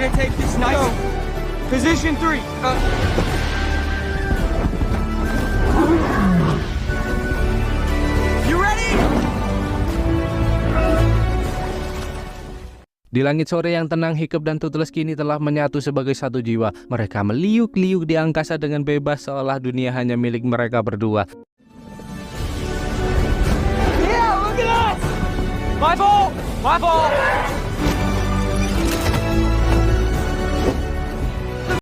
gonna take this nice. Go. Position 3. You ready? Di langit sore yang tenang, Hiccup dan Toothless kini telah menyatu sebagai satu jiwa. Mereka meliuk-liuk di angkasa dengan bebas seolah dunia hanya milik mereka berdua. Yeah, look at us! My fault! My fault!